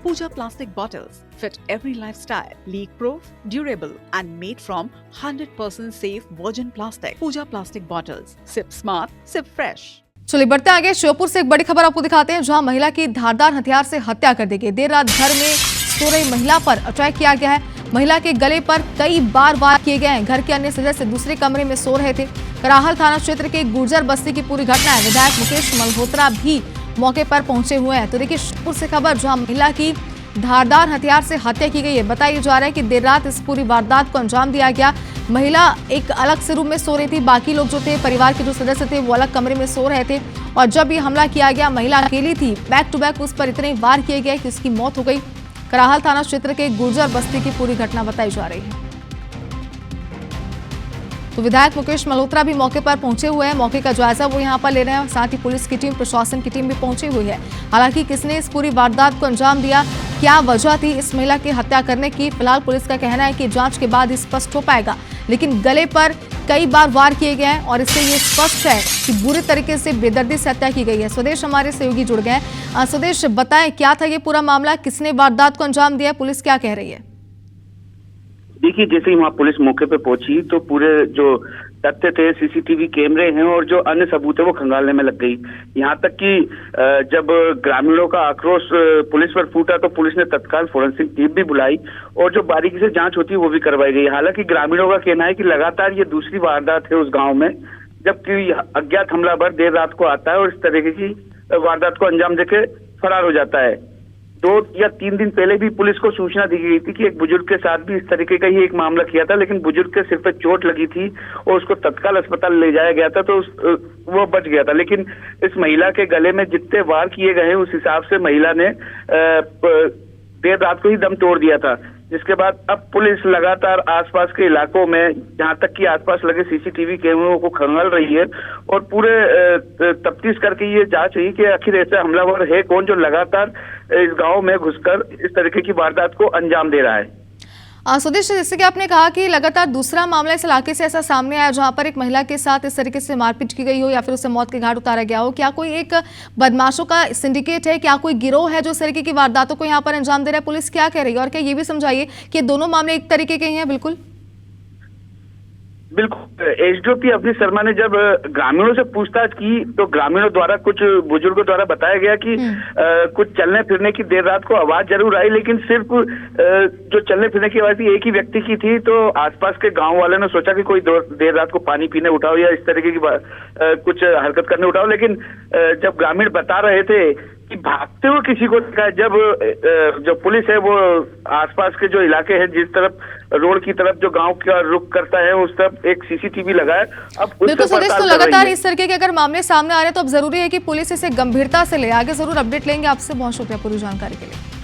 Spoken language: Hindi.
Pooja plastic bottles fit every lifestyle, leak-proof, durable and made from 100% safe virgin plastic. Pooja plastic bottles. Sip smart, sip fresh. चलिए बढ़ते आगे। श्योपुर से एक बड़ी खबर आपको दिखाते हैं, जहां महिला की धारदार हथियार से हत्या कर दी गई। देर रात घर में सो रही महिला पर अटैक किया गया है। महिला के गले पर कई बार वार किए गए हैं। घर के अन्य सदस्य दूसरे कमरे में सो रहे थे। कराहल थाना क्षेत्र के गुर्जर बस्ती की पूरी घटना है। विधायक मुकेश मल्होत्रा भी मौके पर पहुंचे हुए हैं। तो देखिए श्योपुर से खबर, जहां महिला की धारदार हथियार से हत्या की गई है। बताया जा रहा है कि देर रात इस पूरी वारदात को अंजाम दिया गया। महिला एक अलग से रूम में सो रही थी, बाकी लोग जो थे परिवार के जो सदस्य थे वो अलग कमरे में सो रहे थे। और जब ये हमला किया गया, महिला अकेली थी। बैक टू बैक उस पर इतने वार किए गए कि उसकी मौत हो गई। कराहल थाना क्षेत्र के गुर्जर बस्ती की पूरी घटना बताई जा रही है। तो विधायक मुकेश मल्होत्रा भी मौके पर पहुंचे हुए हैं। मौके का जायजा वो यहां पर ले रहे हैं। साथ ही पुलिस की टीम, प्रशासन की टीम भी पहुंची हुई है। हालांकि किसने इस पूरी वारदात को अंजाम दिया, क्या वजह थी इस महिला की हत्या करने की, फिलहाल पुलिस का कहना है कि जांच के बाद स्पष्ट हो पाएगा। लेकिन गले पर कई बार वार किए गए हैं और इससे ये स्पष्ट है कि बुरी तरीके से बेदर्दी से हत्या की गई है। स्वदेश हमारे सहयोगी जुड़ गए हैं। स्वदेश, बताएं क्या था ये पूरा मामला, किसने वारदात को अंजाम दिया, पुलिस क्या कह रही है? देखिए, जैसे ही वहाँ पुलिस मौके पे पहुंची तो पूरे जो तथ्य थे, सीसीटीवी कैमरे हैं और जो अन्य सबूत है वो खंगालने में लग गई। यहाँ तक कि जब ग्रामीणों का आक्रोश पुलिस पर फूटा तो पुलिस ने तत्काल फोरेंसिक टीम भी बुलाई और जो बारीकी से जांच होती है वो भी करवाई गई। हालांकि ग्रामीणों का कहना है कि लगातार ये दूसरी वारदात है उस गाँव में, जबकि अज्ञात हमलावर देर रात को आता है और इस तरीके की वारदात को अंजाम देके फरार हो जाता है। 2 या 3 दिन पहले भी पुलिस को सूचना दी गई थी कि एक बुजुर्ग के साथ भी इस तरीके का ही एक मामला किया था, लेकिन बुजुर्ग के सिर पे चोट लगी थी और उसको तत्काल अस्पताल ले जाया गया था तो वो बच गया था। लेकिन इस महिला के गले में जितने वार किए गए हैं उस हिसाब से महिला ने देर रात को ही दम तोड़ दिया था। जिसके बाद अब पुलिस लगातार आसपास के इलाकों में, जहां तक कि आसपास लगे सीसीटीवी कैमरों को खंगाल रही है और पूरे तफ्तीश करके ये जांच रही कि आखिर ऐसा हमलावर है कौन जो लगातार इस गांव में घुसकर इस तरीके की वारदात को अंजाम दे रहा है। स्वदेश, जैसे कि आपने कहा कि लगातार दूसरा मामला इस इलाके से ऐसा सामने आया जहां पर एक महिला के साथ इस तरीके से मारपीट की गई हो या फिर उसे मौत के घाट उतारा गया हो। क्या कोई एक बदमाशों का सिंडिकेट है, क्या कोई गिरोह है जो इस तरीके की वारदातों को यहां पर अंजाम दे रहा है? पुलिस क्या कह रही है और क्या ये भी समझाइए कि दोनों मामले एक तरीके के ही हैं? बिल्कुल एसडीओपी अवधि शर्मा ने जब ग्रामीणों से पूछताछ की तो ग्रामीणों द्वारा, कुछ बुजुर्गों द्वारा बताया गया कि कुछ चलने फिरने की देर रात को आवाज जरूर आई, लेकिन सिर्फ जो चलने फिरने की आवाज थी एक ही व्यक्ति की थी। तो आसपास के गांव वालों ने सोचा कि कोई देर रात को पानी पीने उठाओ या इस तरीके की कुछ हरकत करने उठाओ, लेकिन जब ग्रामीण बता रहे थे कि भागते हुए किसी को देखा, जब जो पुलिस है वो आसपास के जो इलाके हैं, जिस तरफ रोड की तरफ जो गांव का रुख करता है उस तरफ एक सीसीटीवी लगा है। अब बिल्कुल स्वदेश, तो लगातार इस तरीके के अगर मामले सामने आ रहे हैं तो अब जरूरी है कि पुलिस इसे गंभीरता से ले। आगे जरूर अपडेट लेंगे आपसे। बहुत शुक्रिया पूरी जानकारी के लिए।